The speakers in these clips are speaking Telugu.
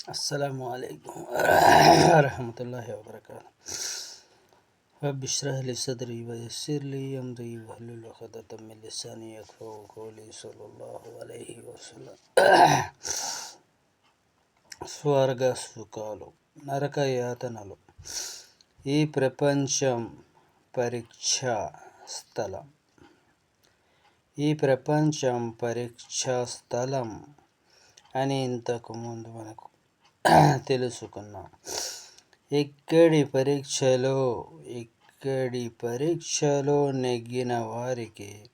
السلام عليكم ورحمة الله وبركاته. رب اشرح لي صدري ويسر لي أمري واحلل عقدة من لساني يفقهوا قولي صلى الله عليه وسلم. స్వర్గ సుఖాలు, నరక యాతనలు. ఈ ప్రపంచం పరీక్షా స్థలం. ఈ ప్రపంచం పరీక్షా స్థలం అని ఇంతకు ముందు మనకు తెలుసుకున్నాం. ఇక్కడి పరీక్షలో నెగ్గిన వారికి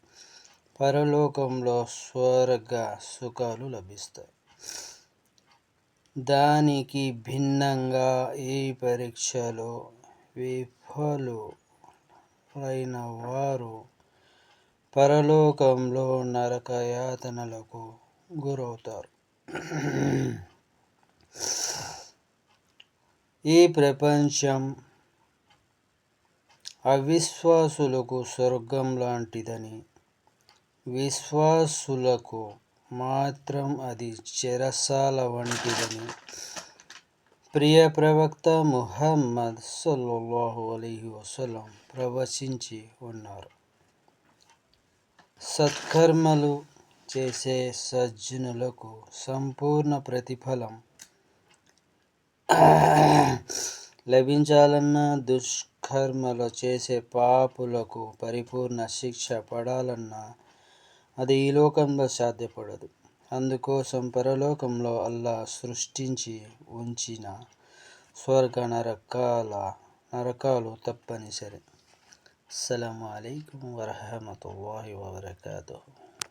పరలోకంలో స్వర్గ సుఖాలు లభిస్తాయి. దానికి భిన్నంగా ఈ పరీక్షలో విఫలులైన వారు పరలోకంలో నరకయాతనలకు గురవుతారు. ఈ ప్రపంచం అవిశ్వాసులకు స్వర్గం లాంటిదని, విశ్వాసులకు మాత్రం అది చెరసాల వంటిదని ప్రియ ప్రవక్త ముహమ్మద్ సల్లల్లాహు అలైహి వసల్లం ప్రవచించి ఉన్నారు. సత్కర్మలు చేసే సజ్జనులకు సంపూర్ణ ప్రతిఫలం లభించాలన్నా, దుష్కర్మలు చేసే పాపులకు పరిపూర్ణ శిక్ష పడాలన్నా అది ఈ లోకంలో సాధ్యపడదు. అందుకోసం పరలోకంలో అల్లా సృష్టించి ఉంచిన స్వర్గ నరకాలు తప్పనిసరి. అస్సలాము అలైకుం వరహమతుల్లాహి వబరకాతుహు.